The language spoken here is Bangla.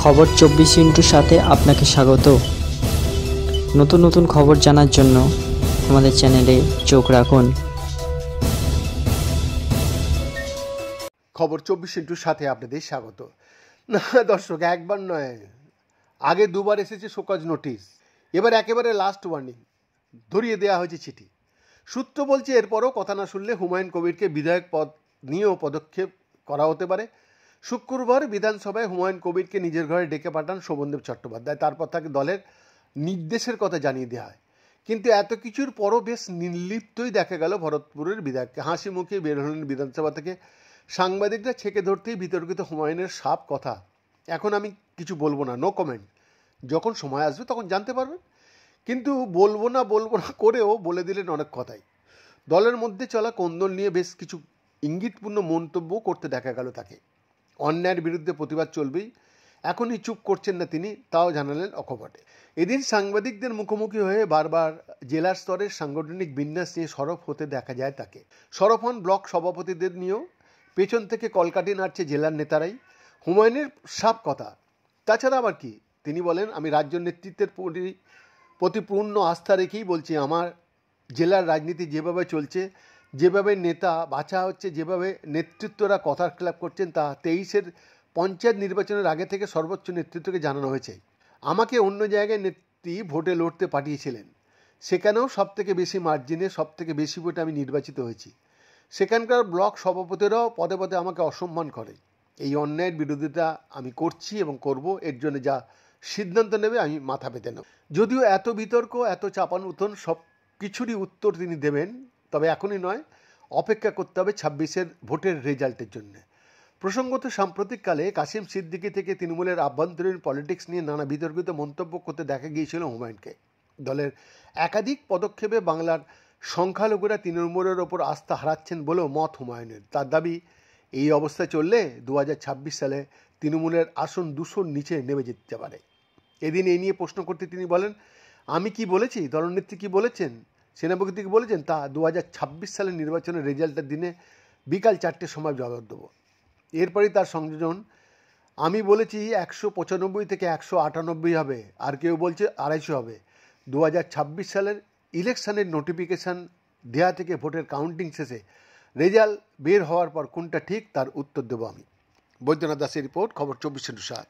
খবর 24 সাথে আপনাকে স্বাগত। নতুন নতুন খবর জানার জন্য আমাদের চ্যানেলে চোখ রাখুন। খবর 24 সাথে আপনাদের স্বাগত। না দর্শক, একবার নয়, আগে দুবার এসেছে শোকজ নোটিশ, এবার একেবারে লাস্ট ওয়ার্নিং, ধরিয়ে দেওয়া হয়েছে চিঠি। সূত্র বলছে এরপরও কথা না শুনলে হুমায়ুন কবিরকে বিধায়ক পদ নিয়েও পদক্ষেপ করা হতে পারে। শুক্রবার বিধানসভায় হুমায়ুন কবিরকে নিজের ঘরে ডেকে পাঠান শোভনদেব চট্টোপাধ্যায়। তারপর তাকে দলের নির্দেশের কথা জানিয়ে দেওয়া হয়। কিন্তু এত কিছুর পরও বেশ নির্লিপ্তই দেখা গেল ভরতপুরের বিধায়ককে। হাসি মুখে বের হলেন বিধানসভা থেকে। সাংবাদিকরা ছেঁকে ধরতেই বিতর্কিত হুমায়ুনের সাপ কথা, এখন আমি কিছু বলবো না, নো কমেন্ট, যখন সময় আসবে তখন জানতে পারবেন। কিন্তু বলবো না করেও বলে দিলেন অনেক কথাই। দলের মধ্যে চলা কোন্দল নিয়ে বেশ কিছু ইঙ্গিতপূর্ণ মন্তব্য করতে দেখা গেল তাকে। অন্যায়ের বিরুদ্ধে প্রতিবাদ চলবেই, এখনই চুপ করছেন না তিনি, তাও জানালেন অকপটে। এদিন সাংবাদিকদের মুখোমুখি হয়ে বারবার জেলার স্তরের সাংগঠনিক বিন্যাস নিয়ে সরব হতে দেখা যায় তাকে। সরব হন ব্লক সভাপতিদের নিয়েও, পেছন থেকে কলকাঠি নাড়ছে জেলার নেতারাই। হুমায়ুনের সাপ কথা। তাছাড়া আবার কি, তিনি বলেন, আমি রাজ্য নেতৃত্বের প্রতি পূর্ণ আস্থা রেখেই বলছি, আমার জেলার রাজনীতি যেভাবে চলছে, যেভাবে নেতা বাছা হচ্ছে, যেভাবে নেতৃত্বরা কথার খেলাপ করছেন, তা 23-এর পঞ্চায়েত নির্বাচনের আগে থেকে সর্বোচ্চ নেতৃত্বকে জানানো হয়েছে। আমাকে অন্য জায়গায় নেত্রী ভোটে লড়তে পাঠিয়েছিলেন, সেখানেও সবথেকে বেশি মার্জিনে, সবথেকে বেশি ভোটে আমি নির্বাচিত হয়েছি। সেখানকার ব্লক সভাপতিরাও পদে পদে আমাকে অসম্মান করে। এই অন্যায়ের বিরোধিতা আমি করছি এবং করব, এর জন্য যা সিদ্ধান্ত নেবে আমি মাথা পেতে নেব। যদিও এত বিতর্ক, এত চাপানুতন, সব কিছুরই উত্তর তিনি দেবেন, তবে এখনই নয়, অপেক্ষা করতে হবে 26-এর ভোটের রেজাল্টের জন্য। প্রসঙ্গত সাম্প্রতিককালে কাশিম সিদ্দিকী থেকে তৃণমূলের আভ্যন্তরীণ পলিটিক্স নিয়ে নানা বিতর্কিত মন্তব্য করতে দেখা গিয়েছিল হুমায়ুনকে। দলের একাধিক পদক্ষেপে বাংলার সংখ্যালঘুরা তৃণমূলের ওপর আস্থা হারাচ্ছেন বলেও মত হুমায়ুনের। তার দাবি, এই অবস্থা চললে 2026 সালে তৃণমূলের আসন 200-র নিচে নেমে যেতে পারে। এদিন এই নিয়ে প্রশ্ন করতে তিনি বলেন, আমি কি বলেছি, দলনেত্রী কি বলেছেন, সেনাপতি কি বলেছেন, তা 2026 সালের নির্বাচনের রেজাল্টের দিনে বিকাল 4টের সময় জবাব দেবো। এরপরই তার সংযোজন, আমি বলেছি 195 থেকে 198 হবে, আর কেউ বলছে 250 হবে। 2026 সালের ইলেকশনের নোটিফিকেশান দেয়া থেকে ভোটের কাউন্টিং শেষে রেজাল্ট বের হওয়ার পর কোনটা ঠিক, তার উত্তর দেবো আমি। বৈদ্যনাথ দাসের রিপোর্ট, খবর 24/7।